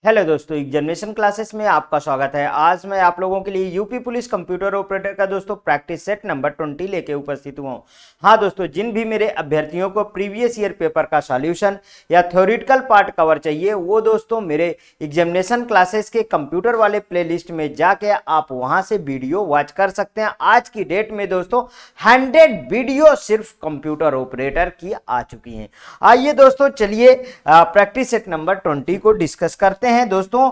Hello दोस्तों, examination classes में आपका स्वागत है। आज मैं आप लोगों के लिए यूपी पुलिस कंप्यूटर ऑपरेटर का दोस्तों प्रैक्टिस सेट नंबर 20 लेके उपस्थित हुआ हूं। हाँ दोस्तों, जिन भी मेरे अभ्यर्थियों को प्रीवियस ईयर पेपर का सॉल्यूशन या थ्योरेटिकल पार्ट कवर चाहिए, वो दोस्तों मेरे एग्जामिनेशन क्लासेस के कंप्यूटर वाले प्लेलिस्ट में जाके आप वहां से वीडियो वॉच कर सकते हैं। आज की डेट में दोस्तों 100 वीडियो सिर्फ कंप्यूटर ऑपरेटर की आ चुकी हैं। आइए दोस्तों, चलिए प्रैक्टिस सेट नंबर 20 को डिस्कस करते हैं। दोस्तों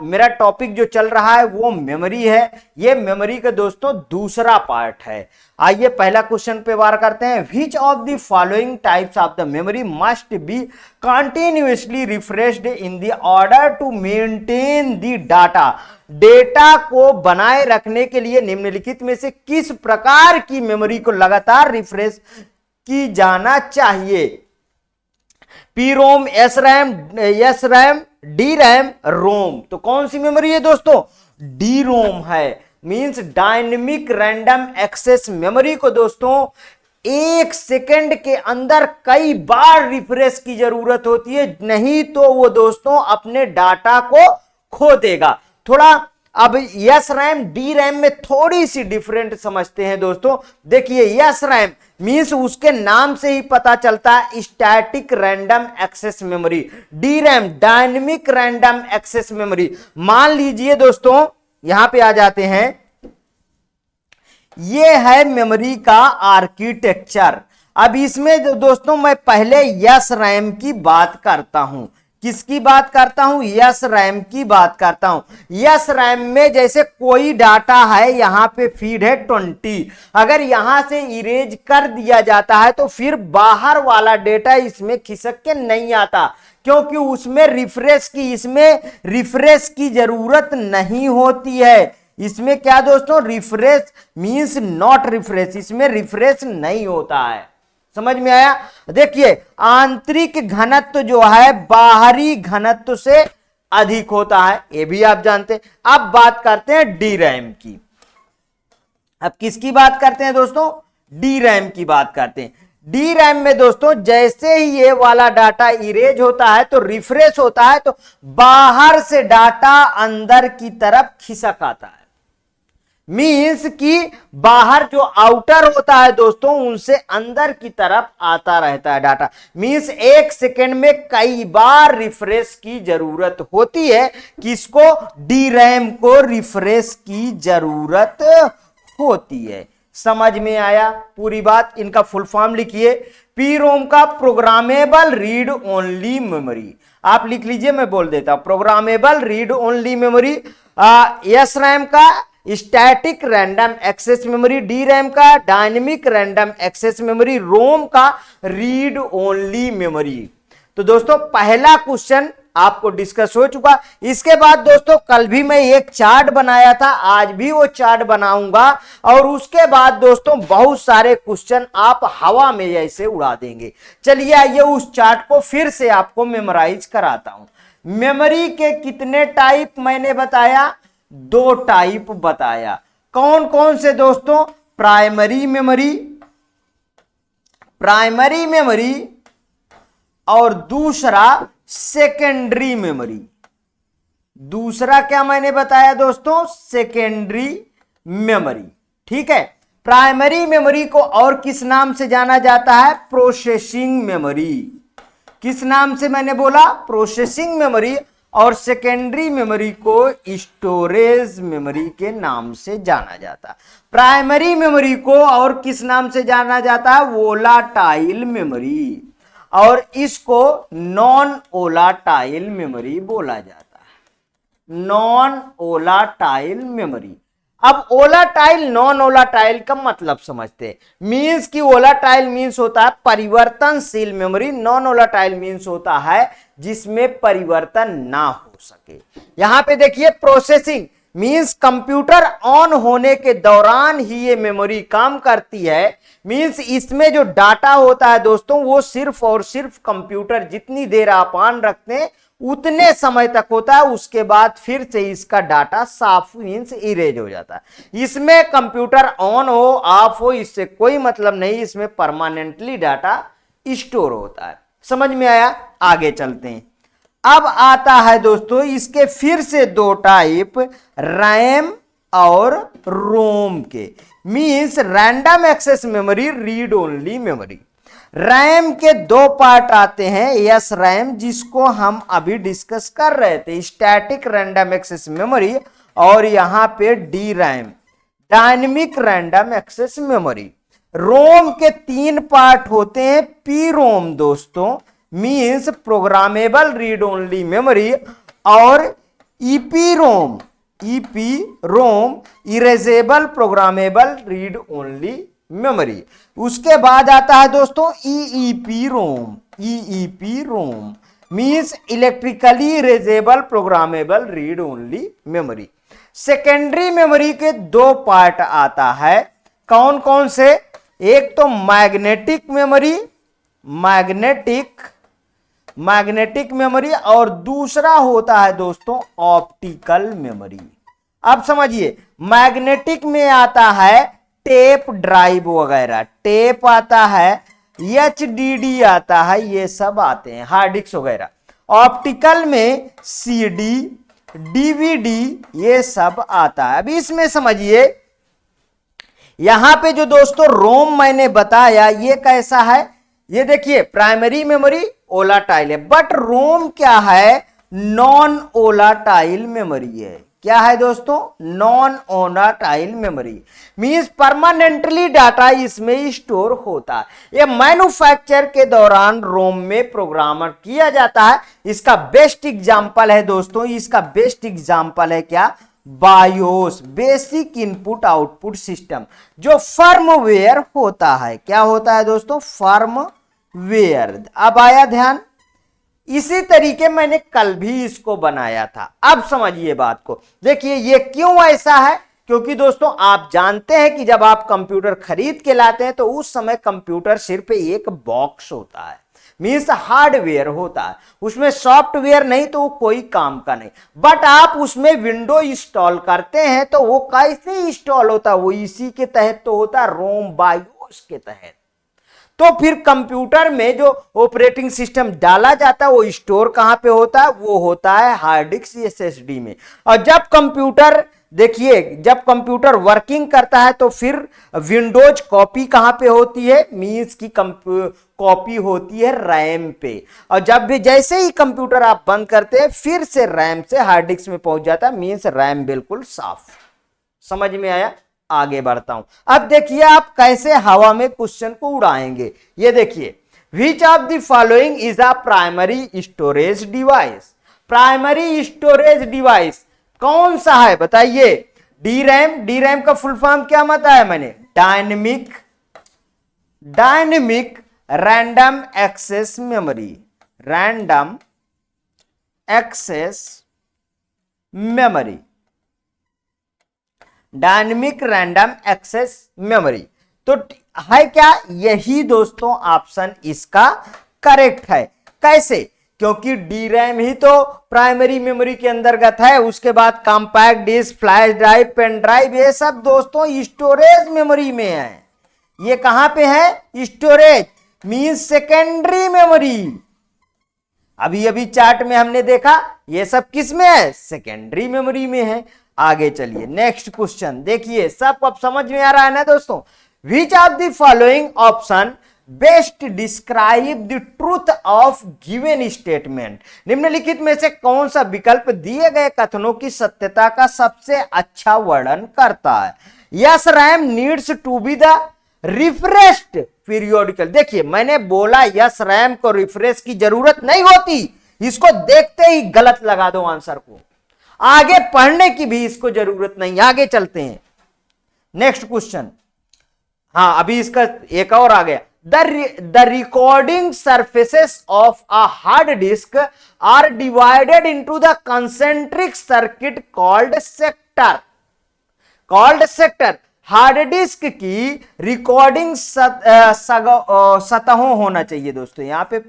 मेरा टॉपिक जो चल रहा है वो मेमोरी है। ये मेमोरी का दोस्तों दूसरा पार्ट है। आइए पहला क्वेश्चन पे वार करते हैं। Which of the following types of the memory must be continuously refreshed in the order to maintain the data. Data को बनाए रखने के लिए निम्नलिखित में से किस प्रकार की मेमोरी को लगातार रिफ्रेश की जाना चाहिए? P ROM, S RAM, D RAM, ROM. तो कौन सी मेमोरी है दोस्तों? डी रोम है। Means dynamic random access memory को दोस्तों 1 सेकंड के अंदर कई बार रिफ्रेश की जरूरत होती है, नहीं तो वो दोस्तों अपने डाटा को खो देगा। थोड़ा अब यस रैम डी रैम में थोड़ी सी डिफरेंट समझते हैं दोस्तों। देखिए, यस रैम मींस उसके नाम से ही पता चलता है static random access memory. D RAM dynamic random access memory. मान लीजिए दोस्तों, यहां पे आ जाते हैं, ये है मेमोरी का आर्किटेक्चर। अब इसमें दोस्तों मैं पहले यस रैम की बात करता हूं। किसकी बात करता हूं? यस रैम की बात करता हूं। यस रैम में जैसे कोई डाटा है, यहां पे फीड है 20, अगर यहां से इरेज कर दिया जाता है तो फिर बाहर वाला डेटा इसमें खिसक के नहीं आता, क्योंकि उसमें इसमें रिफ्रेश की जरूरत नहीं होती है। इसमें क्या दोस्तों? रिफ्रेश मींस नॉट रिफ्रेश, इसमें रिफ्रेश नहीं होता है। समझ में आया? देखिए, आंतरिक घनत्व जो है बाहरी घनत्व से अधिक होता है, ये भी आप जानते हैं। अब बात करते हैं डी रैम की। अब किसकी बात करते हैं दोस्तों? डी रैम की बात करते हैं। डी रैम में दोस्तों जैसे ही ये वाला डाटा इरेज होता है तो रिफ्रेश होता है, तो बाहर से डाटा अंदर की तरफ खिसक आता है। मीन्स कि बाहर जो आउटर होता है दोस्तों, उनसे अंदर की तरफ आता रहता है डाटा। मीन्स 1 सेकेंड में कई बार रिफ्रेश की जरूरत होती है। किसको? डी रैम को रिफ्रेश की जरूरत होती है। समझ में आया पूरी बात? इनका फुल फॉर्म लिखिए। पी रोम का प्रोग्रामेबल रीड ओनली मेमोरी। आप लिख लीजिए, मैं बोल देता हूं। Programmable read only memory. S RAM का static random access memory, D RAM का dynamic random access memory, ROM का रीड ओनली मेमोरी। तो दोस्तों पहला क्वेश्चन आपको डिस्कस हो चुका। इसके बाद दोस्तों कल भी मैं एक चार्ट बनाया था, आज भी वो चार्ट बनाऊंगा, और उसके बाद दोस्तों बहुत सारे क्वेश्चन आप हवा में जैसे उड़ा देंगे। चलिए आइए उस चार्ट को फिर से आपको मेमोराइज कराता हूं। मेमोरी के कितने टाइप मैंने बताया? 2 टाइप बताया। कौन कौन से दोस्तों? प्राइमरी मेमोरी और दूसरा सेकेंडरी मेमोरी। दूसरा क्या मैंने बताया दोस्तों? Secondary memory. ठीक है। प्राइमरी मेमोरी को और किस नाम से जाना जाता है? Processing memory. किस नाम से मैंने बोला? Processing memory. और सेकेंडरी मेमोरी को स्टोरेज मेमोरी के नाम से जाना जाता है। प्राइमरी मेमोरी को और किस नाम से जाना जाता है? Volatile memory. और इसको नॉन वोलाटाइल मेमोरी बोला जाता है। Non volatile memory. अब वोलाटाइल नॉन वोलाटाइल का मतलब समझते हैं। मींस कि वोलाटाइल मींस होता है परिवर्तनशील मेमोरी, नॉन वोलाटाइल मींस होता है जिसमें परिवर्तन ना हो सके। यहां पे देखिए, प्रोसेसिंग मींस कंप्यूटर ऑन होने के दौरान ही ये मेमोरी काम करती है। मींस इसमें जो डाटा होता है दोस्तों, वो सिर्फ और सिर्फ कंप्यूटर जितनी देर आप ऑन रखते हैं उतने समय तक होता है, उसके बाद फिर से इसका डाटा साफ मींस इरेज हो जाता है। इसमें कंप्यूटर ऑन हो ऑफ हो इससे कोई मतलब नहीं, इसमें परमानेंटली डाटा स्टोर होता है। समझ में आया? आगे चलते हैं। अब आता है दोस्तों इसके फिर से दो टाइप, रैम और रोम के। Means random access memory, read only memory. RAM के दो पार्ट आते हैं, एस रैम जिसको हम अभी डिस्कस कर रहे थे, स्टैटिक रैंडम एक्सेस मेमोरी, और यहां पे D RAM, dynamic random access memory. ROM के तीन पार्ट होते हैं, पी रोम दोस्तों, means programmable read only memory, और EP ROM, EP ROM erasable programmable read only memory. उसके बाद आता है दोस्तों EEP ROM, EEP ROM means electrically erasable programmable read only memory. Secondary memory के दो पार्ट आता है, कौन कौन से? एक तो मैग्नेटिक मेमोरी, मैग्नेटिक मेमोरी, और दूसरा होता है दोस्तों ऑप्टिकल मेमोरी। अब समझिए, मैग्नेटिक में आता है टेप ड्राइव वगैरह, टेप आता है, एचडीडी आता है, ये सब आते हैं, हार्ड डिस्क वगैरह। ऑप्टिकल में सीडी, डीवीडी, ये सब आता है। अभी इसमें समझिए, यहां पे जो दोस्तों रोम मैंने बताया ये कैसा है, ये देखिए प्राइमरी मेमोरी ओलाटाइल है, बट रोम क्या है? नॉन ओलाटाइल मेमोरी है। क्या है दोस्तों? Non volatile memory, means permanently data इसमें स्टोर होता है। ये मैन्युफैक्चर के दौरान रोम में प्रोग्रामर किया जाता है। इसका बेस्ट एग्जांपल है दोस्तों, इसका बेस्ट एग्जांपल है क्या? BIOS, basic input output system, जो फर्मवेयर होता है। क्या होता है दोस्तों? फर्मवेयर। अब आया ध्यान, इसी तरीके मैंने कल भी इसको बनाया था। अब समझिए बात को, देखिए ये क्यों ऐसा है, क्योंकि दोस्तों आप जानते हैं कि जब आप कंप्यूटर खरीद के लाते हैं तो उस समय कंप्यूटर सिर्फ एक बॉक्स होता है, मीन्स हार्डवेयर होता है, उसमें सॉफ्टवेयर नहीं तो वो कोई काम का नहीं। बट आप उसमें विंडो इंस्टॉल करते हैं तो वो कैसे इंस्टॉल होता है? वो इसी के तहत तो होता है, रोम बायोस के तहत। तो फिर कंप्यूटर में जो ऑपरेटिंग सिस्टम डाला जाता है वो स्टोर कहां पे होता है? वो होता है हार्ड डिस्क एसएसडी में। और जब कंप्यूटर, देखिए जब कंप्यूटर वर्किंग करता है तो फिर विंडोज कॉपी कहां पे होती है? मींस की कॉपी होती है रैम पे। और जब भी जैसे ही कंप्यूटर आप बंद करते हैं फिर से रैम से हार्ड डिस्क में पहुंच जाता है, मींस रैम बिल्कुल साफ। समझ में आया? आगे बढ़ता हूं। अब देखिए आप कैसे हवा में क्वेश्चन को उड़ाएंगे। ये देखिए, which of the following is a primary storage device? Primary storage device कौन सा है बताइए? D RAM. डी रैम का फुल फॉर्म क्या बताया मैंने? Dynamic random access memory, random access memory, dynamic random access memory. तो है क्या? यही दोस्तों ऑप्शन इसका करेक्ट है। कैसे? क्योंकि डी रैम ही तो प्राइमरी मेमोरी के अंतर्गत है। उसके बाद compact disc, flash drive, pen drive, ये सब दोस्तों स्टोरेज मेमोरी में है। ये कहां पे है? Storage means secondary memory. अभी अभी चार्ट में हमने देखा ये सब किस में है? सेकेंडरी मेमोरी में है। आगे चलिए नेक्स्ट क्वेश्चन देखिए, सब अब समझ में आ रहा है ना दोस्तों? विच of the following option best describe the truth of given statement? निम्नलिखित में से कौन सा विकल्प दिए गए कथनों की सत्यता का सबसे अच्छा वर्णन करता है? Yes RAM needs to be the refreshed periodical. देखिए मैंने बोला यस रैम को रिफ्रेश की जरूरत नहीं होती, इसको देखते ही गलत लगा दो आंसर को, आगे पढ़ने की भी इसको जरूरत नहीं। आगे चलते हैं नेक्स्ट क्वेश्चन। हाँ अभी इसका एक और आ गया। The recording surfaces of a hard disk are divided into the concentric circuit called sector. Called sector hard disk की रिकॉर्डिंग सतहों होना चाहिए दोस्तों, यहां पे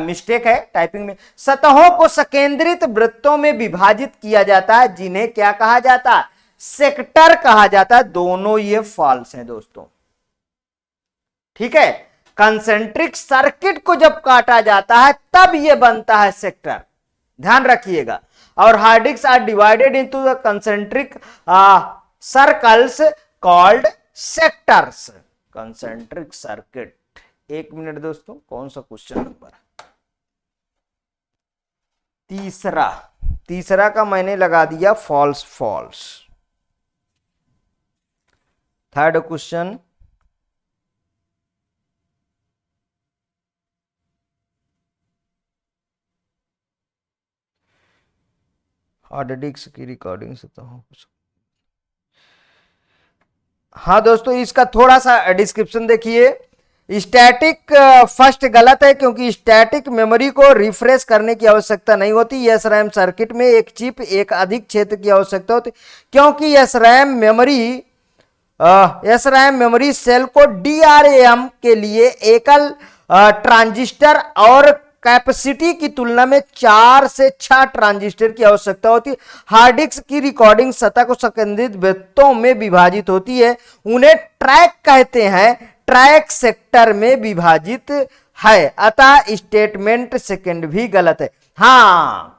मिस्टेक है टाइपिंग में। सतहों को संकेंद्रित वृत्तों में विभाजित किया जाता है, जिन्हें क्या कहा जाता है? सेक्टर कहा जाता है। दोनों ये फॉल्स हैं दोस्तों, ठीक है। कंसेंट्रिक सर्किट को जब काटा जाता है तब ये बनता है सेक्टर, ध्यान रखिएगा। और hard disk are divided into the concentric circles called sectors. Concentric circuit, एक मिनट दोस्तों, कौन सा क्वेश्चन नंबर? तीसरा का मैंने लगा दिया false false. Third question, hard disk की रिकॉर्डिंग से तो हाँ दोस्तों, इसका थोड़ा सा डिस्क्रिप्शन देखिए। स्टैटिक फर्स्ट गलत है, क्योंकि स्टैटिक मेमोरी को रिफ्रेश करने की आवश्यकता नहीं होती। यस रैम सर्किट में एक चिप एक अधिक क्षेत्र की आवश्यकता होती, क्योंकि यस रैम मेमोरी सेल को DRAM के लिए एकल ट्रांजिस्टर और कैपेसिटी की तुलना में 4 से 6 ट्रांजिस्टर की आवश्यकता होती है। हार्ड डिस्क की रिकॉर्डिंग सतह को संकेंद्रित वृत्तों में विभाजित होती है, उन्हें ट्रैक कहते हैं, ट्रैक सेक्टर में विभाजित है, अतः स्टेटमेंट सेकंड भी गलत है। हाँ,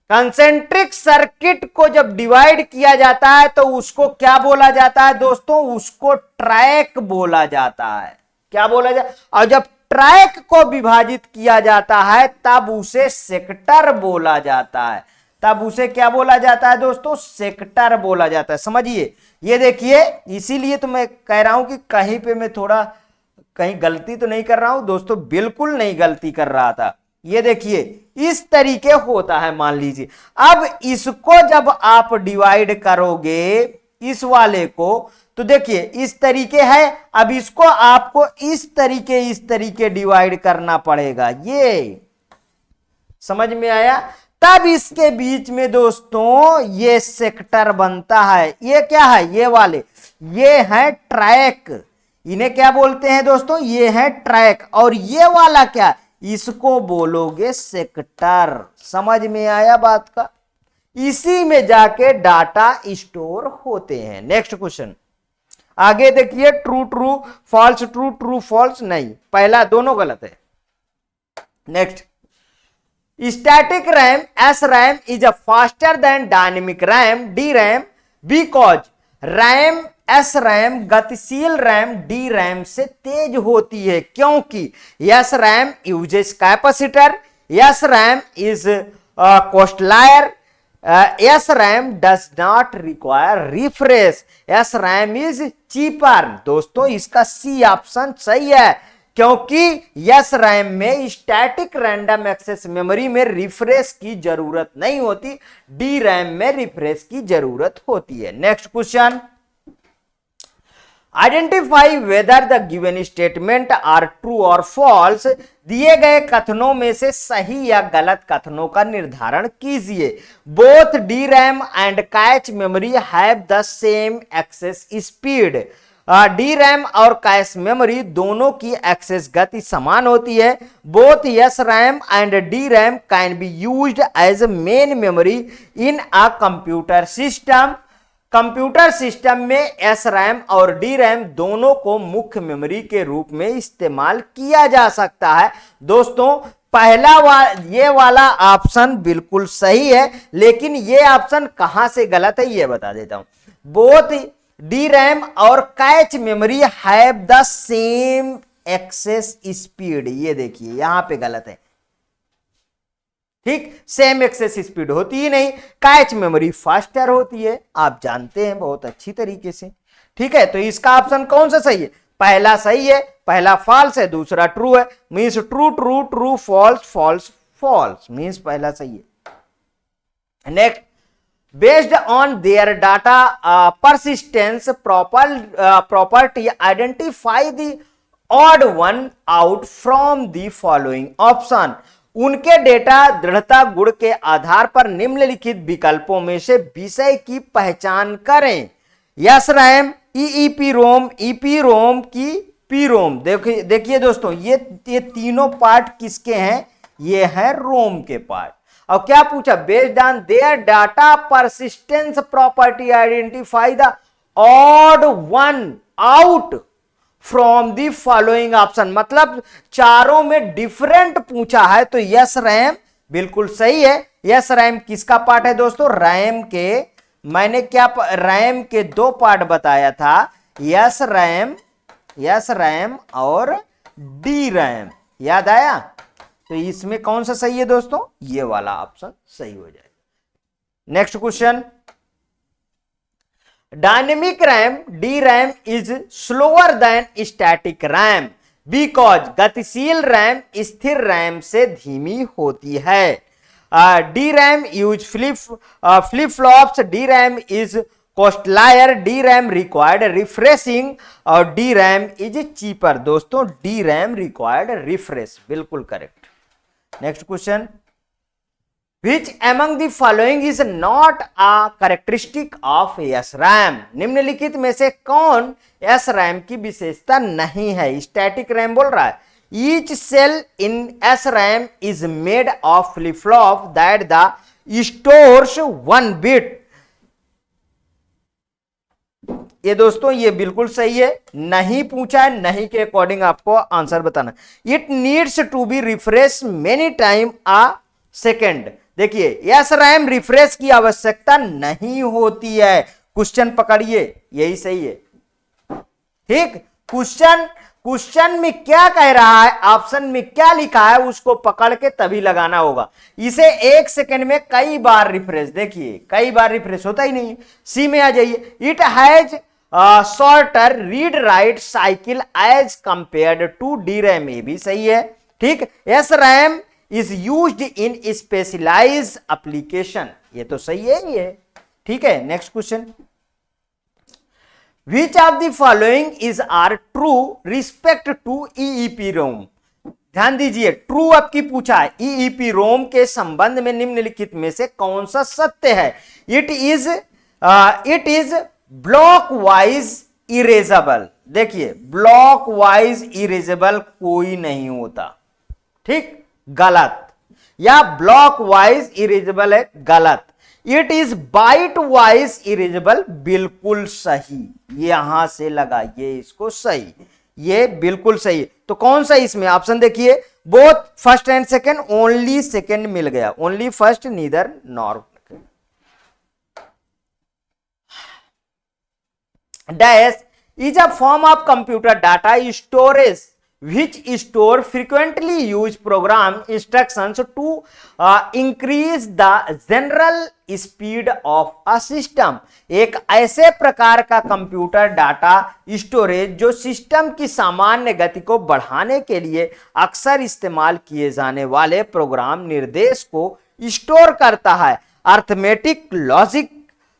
कंसेंट्रिक सर्किट को जब डिवाइड किया जाता है तो उसको क्या बोला जाता है दोस्तों? उसको ट्रैक बोला जाता है। क्या बोला जाता है? और जब ट्रैक को विभाजित किया जाता है तब उसे सेक्टर बोला जाता है। तब उसे क्या बोला जाता है दोस्तों? सेक्टर बोला जाता है। समझिए, ये देखिए, इसीलिए तो मैं कह रहा हूं कि कहीं पे मैं थोड़ा कहीं गलती तो नहीं कर रहा हूं दोस्तों, बिल्कुल नहीं गलती कर रहा था। ये देखिए, इस तरीके होता है। मान लीजिए अब इसको जब आप डिवाइड करोगे इस वाले को, तो देखिए इस तरीके है, अब इसको आपको इस तरीके डिवाइड करना पड़ेगा। ये समझ में आया? तब इसके बीच में दोस्तों ये सेक्टर बनता है। ये क्या है? ये वाले, ये है ट्रैक। इन्हें क्या बोलते हैं दोस्तों? ये है ट्रैक। और ये वाला क्या? इसको बोलोगे सेक्टर। समझ में आया बात का? इसी में जाके डाटा स्टोर होते हैं। नेक्स्ट क्वेश्चन आगे देखिए, true true false, true true false नहीं, पहला दोनों गलत है। Next, static RAM SRAM is a faster than dynamic RAM DRAM because RAM SRAM गतिशील रैम DRAM से तेज होती है, क्योंकि SRAM uses capacitor, SRAM is costlier, SRAM does not require refresh, SRAM is cheaper। दोस्तों इसका C ऑप्शन सही है, क्योंकि SRAM में स्टैटिक रैंडम एक्सेस मेमोरी में रिफ्रेश की जरूरत नहीं होती, DRAM में रिफ्रेश की जरूरत होती है। Next question, identify whether the given statement are true और फॉल्स। दिए गए कथनों में से सही या गलत कथनों का निर्धारण कीजिए। Both DRAM and cache memory have the same access speed. DRAM और कैश मेमोरी दोनों की एक्सेस गति समान होती है। Both SRAM and DRAM can be used as main memory in a computer system. Computer system में SRAM और DRAM दोनों को मुख्य मेमोरी के रूप में इस्तेमाल किया जा सकता है। दोस्तों ये वाला ऑप्शन बिल्कुल सही है, लेकिन ये ऑप्शन कहां से गलत है ये बता देता हूं। बोथ DRAM और cache memory have the same access speed, ये देखिए यहां पे गलत है। ठीक, सेम एक्सेस स्पीड होती ही नहीं, कैच मेमोरी फास्टर होती है, आप जानते हैं बहुत अच्छी तरीके से। ठीक है, तो इसका ऑप्शन कौन सा सही है? पहला सही है, पहला फॉल्स है, दूसरा ट्रू है। Means true true true false false false, means पहला सही है। नेक्स्ट, based on their data persistence property identify the odd one out from the following option. उनके डेटा दृढ़ता गुण के आधार पर निम्नलिखित विकल्पों में से विषय की पहचान करें। SRAM, EEPROM, EPROM की PROM। देखिए दोस्तों, ये तीनों पार्ट किसके हैं? ये है रोम के पार्ट। और क्या पूछा? Based on their data persistence property identify the odd one out from the following option. मतलब चारों में डिफरेंट पूछा है, तो SRAM बिल्कुल सही है। यस रैम किसका पार्ट है दोस्तों? रैम के, मैंने क्या रैम के दो पार्ट बताया था, यस रैम और डी रैम, याद आया? तो इसमें कौन सा सही है दोस्तों? ये वाला ऑप्शन सही हो जाएगा। Next question, dynamic RAM D RAM is slower than static RAM because गतिशील रैम स्थिर रैम से धीमी होती है। D RAM use flip flops, D RAM is costlier, D RAM required refreshing और डी रैम इज चीपर। दोस्तों D RAM required refresh, बिल्कुल correct. Next question, Which among the following is not a characteristic of SRAM? निम्नलिखित में से कौन SRAM की विशेषता नहीं है? स्टैटिक रैम बोल रहा है। Each cell in SRAM is made of flip-flop that the stores 1 bit. ये दोस्तों ये बिल्कुल सही है, नहीं पूछा है, नहीं के अकॉर्डिंग आपको आंसर बताना। It needs to be refreshed many times a second. देखिए यस रैम रिफ्रेश की आवश्यकता नहीं होती है। क्वेश्चन पकड़िए, यही सही है। ठीक, क्वेश्चन में क्या कह रहा है, ऑप्शन में क्या लिखा है, उसको पकड़ के तभी लगाना होगा। इसे 1 सेकंड में कई बार रिफ्रेश, देखिए कई बार रिफ्रेश होता ही नहीं। सी में आ जाइए, it has shorter read write cycle as compared to D RAM, ये भी सही है। ठीक, yes RAM is used in specialized application, ये तो सही है ये। ठीक है, next question, which of the following is are true respect to EEPROM? ध्यान दीजिए, ट्रू आपकी पूछा है, EEPROM के संबंध में निम्नलिखित में से कौन सा सत्य है? It is block wise erasable. देखिए ब्लॉक वाइज इरेजेबल कोई नहीं होता, ठीक, गलत, या ब्लॉक वाइज इरेजेबल है, गलत। It is byte wise erasable, बिल्कुल सही। यहां से लगाइए इसको सही, ये बिल्कुल सही। तो कौन सा इसमें ऑप्शन देखिए, both first and second, only second मिल गया, only first neither nor. Dash is a form of computer data storage which store frequently used program instructions to increase the general speed of a system। एक ऐसे प्रकार का computer data storage जो system की सामान्य गति को बढ़ाने के लिए अक्सर इस्तेमाल किए जाने वाले प्रोग्राम निर्देश को स्टोर करता है। Arithmetic logic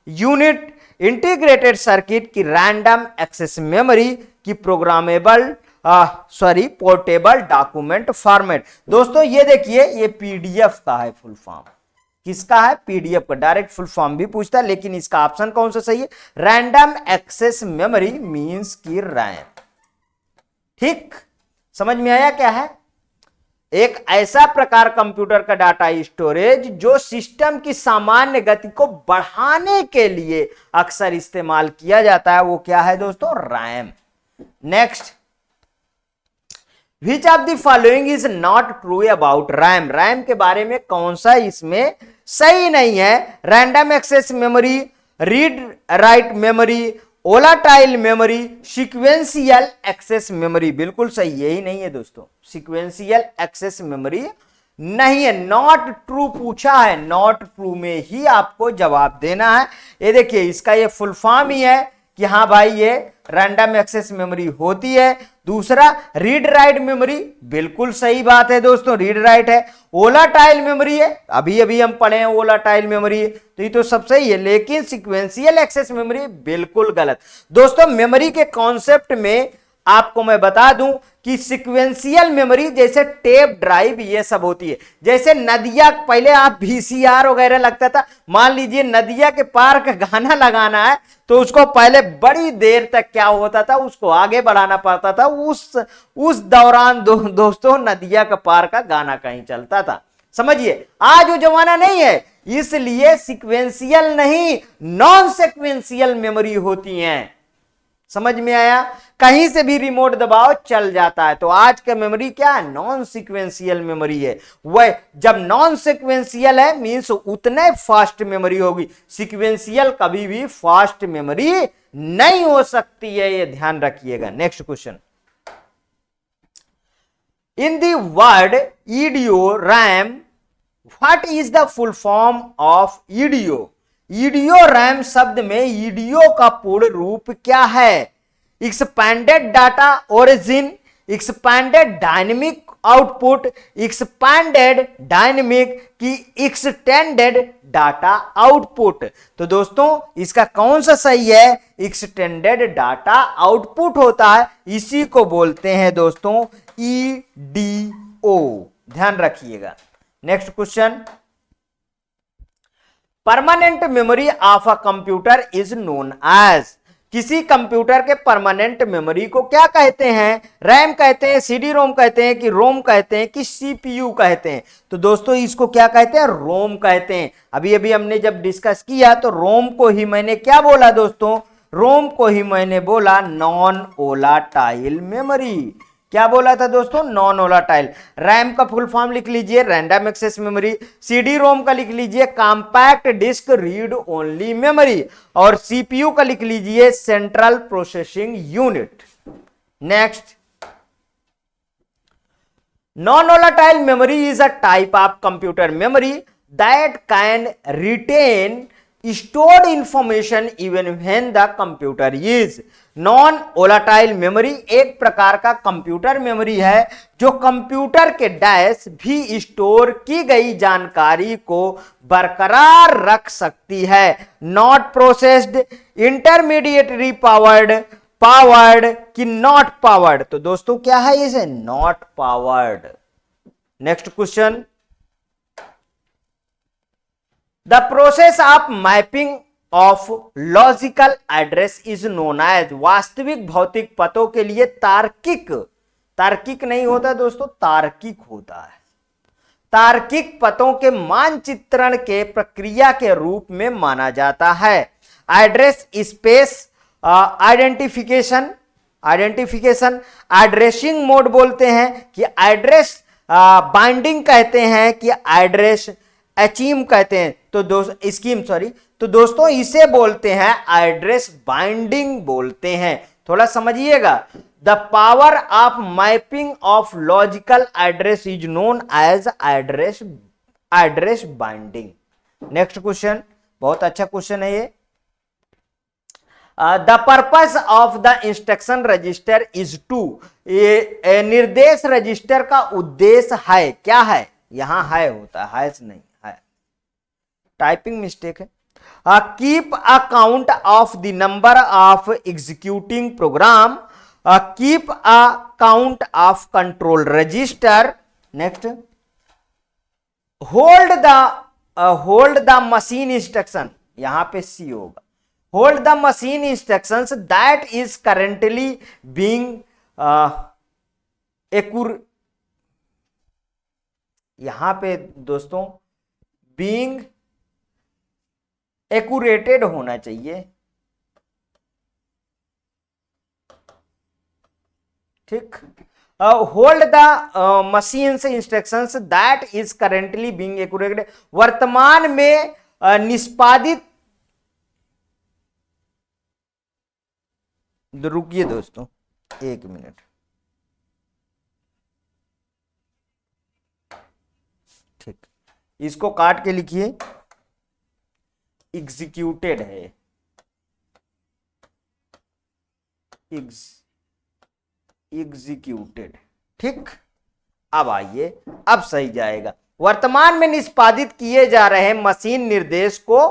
unit, integrated circuit की रैंडम एक्सेस मेमोरी की प्रोग्रामेबल पोर्टेबल डॉक्यूमेंट फॉर्मेट। दोस्तों ये देखिए, ये पीडीएफ का है फुल फॉर्म, किसका है? पीडीएफ का। डायरेक्ट फुल फॉर्म भी पूछता है, लेकिन इसका ऑप्शन कौन सा सही है? रैंडम एक्सेस मेमोरी मींस की रैम। ठीक, समझ में आया क्या है? एक ऐसा प्रकार कंप्यूटर का डाटा स्टोरेज जो सिस्टम की सामान्य गति को बढ़ाने के लिए अक्सर इस्तेमाल किया जाता है, वो क्या है दोस्तों? RAM. Next, Which of the following is not true about RAM? RAM के बारे में कौन सा इसमें सही नहीं है? Random access memory, read write memory, volatile memory, sequential access memory. बिल्कुल सही, यही नहीं है दोस्तों, सीक्वेंशियल एक्सेस मेमोरी नहीं है। नॉट ट्रू पूछा है, नॉट ट्रू में ही आपको जवाब देना है। ये देखिए इसका ये फुल फॉर्म ही है कि हाँ भाई ये रैंडम एक्सेस मेमोरी होती है। दूसरा रीड राइट मेमोरी, बिल्कुल सही बात है दोस्तों, रीड राइट है। वोलाटाइल मेमोरी है, अभी अभी हम पढ़े हैं वोलाटाइल मेमोरी है, तो ये तो सब सही है। लेकिन सीक्वेंशियल एक्सेस मेमोरी बिल्कुल गलत। दोस्तों मेमोरी के कॉन्सेप्ट में आपको मैं बता दूं कि सीक्वेंशियल मेमोरी जैसे टेप ड्राइव ये सब होती है। जैसे नदिया, पहले आप वीसीआर वगैरह लगता था, मान लीजिए नदिया के पार का गाना लगाना है तो उसको पहले बड़ी देर तक क्या होता था, उसको आगे बढ़ाना पड़ता था। उस दौरान दोस्तों नदिया के पार का गाना कहीं चलता था। समझिए आज वो जमाना नहीं है, इसलिए सीक्वेंशियल नहीं नॉन सीक्वेंशियल मेमोरी होती हैं। समझ में आया? कहीं से भी रिमोट दबाओ चल जाता है। तो आज का मेमोरी क्या है, नॉन सीक्वेंशियल मेमोरी है। वह जब नॉन सीक्वेंशियल है मींस उतने फास्ट मेमोरी होगी, सीक्वेंशियल कभी भी फास्ट मेमोरी नहीं हो सकती है, ये ध्यान रखिएगा। Next question, in the word EDO RAM what is the full form of EDO? EDO RAM शब्द में ईडीओ का पूर्ण रूप क्या है? Expanded data origin, expanded dynamic output, expanded dynamic की एक्सटेंडेड डाटा आउटपुट। तो दोस्तों इसका कौन सा सही है? एक्सटेंडेड डाटा आउटपुट होता है, इसी को बोलते हैं दोस्तों ईडीओ, ध्यान रखिएगा। Next question, permanent memory of a computer is known as? किसी कंप्यूटर के परमानेंट मेमोरी को क्या कहते हैं? रैम कहते हैं, सीडी रोम कहते हैं, कि रोम कहते हैं, कि सीपीयू कहते हैं? तो दोस्तों इसको क्या कहते हैं? रोम कहते हैं। अभी अभी हमने जब डिस्कस किया तो रोम को ही मैंने क्या बोला दोस्तों? रोम को ही मैंने बोला नॉन वोलाटाइल मेमोरी। क्या बोला था दोस्तों? Non volatile. रैम का फुल फॉर्म लिख लीजिए random access memory, CD ROM का लिख लीजिए compact disc read only memory, और सीपीयू का लिख लीजिए central processing unit. Next, non volatile memory is a type of computer memory that can retain stored information even when the computer is। Non volatile memory एक प्रकार का computer memory है जो computer के डैश भी स्टोर की गई जानकारी को बरकरार रख सकती है। नॉट प्रोसेस्ड, इंटरमीडिएटरी पावर्ड कि नॉट पावर्ड? तो दोस्तों क्या है इसे? Not powered. Next question, The process of mapping of logical address is known as। वास्तविक भौतिक पतों के लिए तार्किक नहीं होता दोस्तों, तार्किक होता है। तार्किक पतों के मानचित्रण के प्रक्रिया के रूप में माना जाता है। Address space identification addressing mode बोलते हैं, कि एड्रेस बाइंडिंग कहते हैं, कि एड्रेस अचीव कहते हैं। तो दोस्तों इसे बोलते हैं एड्रेस बाइंडिंग बोलते हैं। थोड़ा समझिएगा, the power of mapping of logical address is known as address binding. Next question, बहुत अच्छा क्वेश्चन है ये। The purpose of the instruction register is to, ये निर्देश रजिस्टर का उद्देश्य है, क्या है? यहां है होता है नहीं, टाइपिंग मिस्टेक है। Keep account of the number of executing program, keep account of control register. Next, hold the machine instruction, यहां पे सी होगा। Hold the machine instructions that is currently being यहां पे दोस्तों बीइंग एक्यूरेटेड होना चाहिए, ठीक। होल्ड द मशीन से instructions that is currently being executed, वर्तमान में निष्पादित। रुकिए दोस्तों 1 मिनट, ठीक, इसको काट के लिखिए, एग्जीक्यूटेड है, एग्जीक्यूटेड, ठीक। अब आइए, अब सही जाएगा। वर्तमान में निष्पादित किए जा रहे मशीन निर्देश को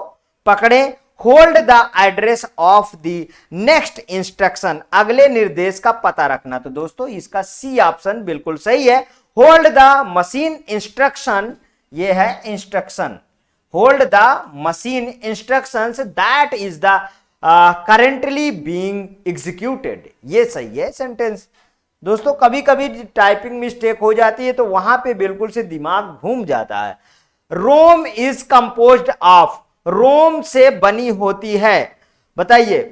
पकड़े। Hold the address of the next instruction, अगले निर्देश का पता रखना। तो दोस्तों इसका सी ऑप्शन बिल्कुल सही है। होल्ड द मशीन इंस्ट्रक्शन, ये है instruction. Hold the machine instructions that is the currently being executed, ये सही है सेंटेंस। दोस्तों कभी कभी टाइपिंग मिस्टेक हो जाती है तो वहां पे बिल्कुल से दिमाग घूम जाता है। ROM is composed of, ROM से बनी होती है, बताइए,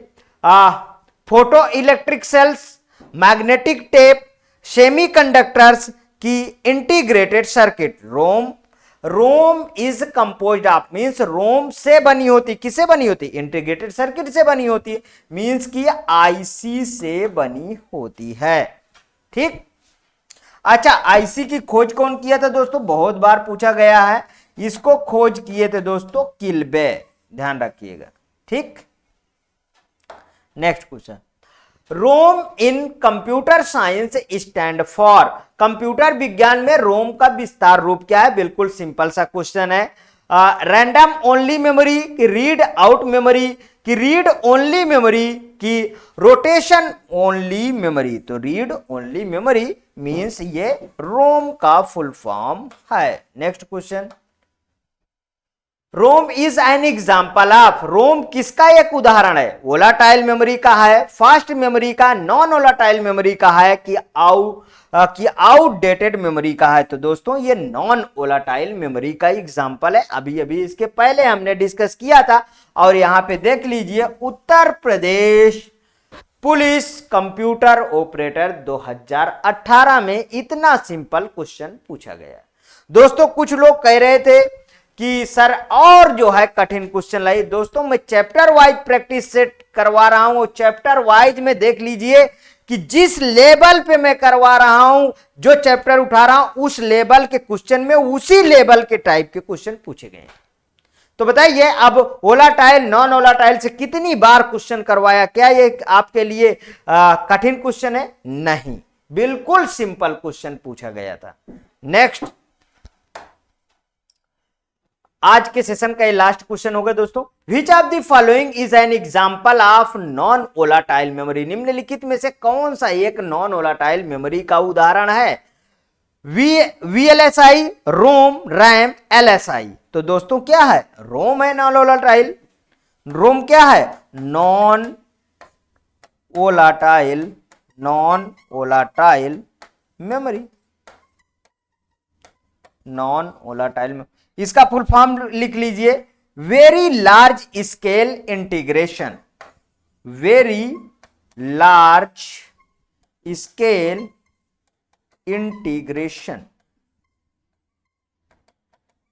photo electric cells, magnetic tape, semiconductors की integrated circuit. ROM is composed of, means ROM से बनी होती, किससे बनी होती, इंटीग्रेटेड सर्किट से बनी होती है, मींस की आईसी से बनी होती है। ठीक, अच्छा आईसी की खोज कौन किया था दोस्तों, बहुत बार पूछा गया है, इसको खोज किए थे दोस्तों किल्बे, ध्यान रखिएगा। ठीक, next question, ROM in computer science stand for, computer विज्ञान में रोम का विस्तार रूप क्या है, बिल्कुल सिंपल सा क्वेश्चन है। रैंडम ओनली मेमोरी की रीड आउट मेमोरी की रीड ओनली मेमोरी की रोटेशन ओनली मेमोरी, तो रीड ओनली मेमोरी मींस ये रोम का फुल फॉर्म है। Next question, ROM is an example of, ROM किसका एक उदाहरण है, वोलाटाइल मेमोरी का है, फास्ट मेमोरी का, नॉन वोलाटाइल मेमोरी का है कि आउटडेटेड मेमोरी का है। तो दोस्तों ये नॉन वोलाटाइल मेमोरी का एग्जाम्पल है, अभी अभी इसके पहले हमने डिस्कस किया था। और यहां पे देख लीजिए, Uttar Pradesh police computer operator 2018 में इतना सिंपल क्वेश्चन पूछा गया। दोस्तों कुछ लोग कह रहे थे कि सर और जो है कठिन क्वेश्चन लाइए, दोस्तों मैं चैप्टर वाइज प्रैक्टिस सेट करवा रहा हूं, चैप्टर वाइज में देख लीजिए कि जिस लेवल पे मैं करवा रहा हूं, जो चैप्टर उठा रहा हूं, उस लेवल के क्वेश्चन में उसी लेवल के टाइप के क्वेश्चन पूछे गए। तो बताइए अब वोलाटाइल नॉन वोलाटाइल से कितनी बार क्वेश्चन करवाया, क्या ये आपके लिए कठिन क्वेश्चन है, नहीं, बिल्कुल सिंपल क्वेश्चन पूछा गया था। नेक्स्ट, आज के सेशन का ये लास्ट क्वेश्चन होगा दोस्तों, विच of the following is an example of non volatile memory, निम्नलिखित में से कौन सा एक नॉन वोलाटाइल मेमोरी का उदाहरण है, VLSI, रोम, रैम, LSI। तो दोस्तों क्या है, रोम है नॉन वोलाटाइल, रोम क्या है, non volatile memory, non volatile. इसका फुल फॉर्म लिख लीजिए, very large scale integration, very large scale integration,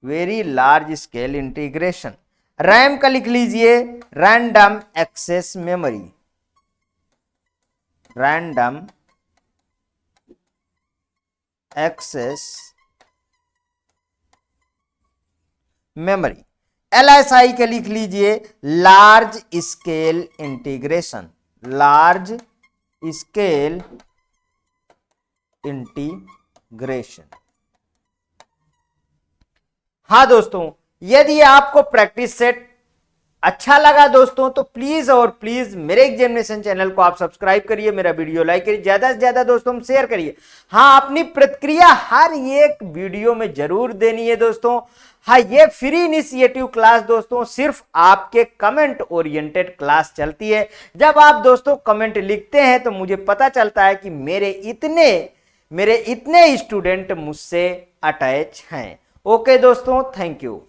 very large scale integration. RAM का लिख लीजिए, random access memory, random access memory. LSI के लिख लीजिए, large scale integration, large scale integration. हाँ दोस्तों, यदि आपको प्रैक्टिस सेट अच्छा लगा दोस्तों तो प्लीज और प्लीज मेरे एग्जामिनेशन चैनल को आप सब्सक्राइब करिए, मेरा वीडियो लाइक करिए, ज्यादा से ज्यादा दोस्तों शेयर करिए। हाँ, अपनी प्रतिक्रिया हर एक वीडियो में जरूर देनी है दोस्तों। हाँ, ये फ्री इनिशिएटिव क्लास दोस्तों सिर्फ आपके कमेंट ओरिएंटेड क्लास चलती है। जब आप दोस्तों कमेंट लिखते हैं तो मुझे पता चलता है कि मेरे इतने स्टूडेंट मुझसे अटैच हैं। ओके दोस्तों, थैंक यू।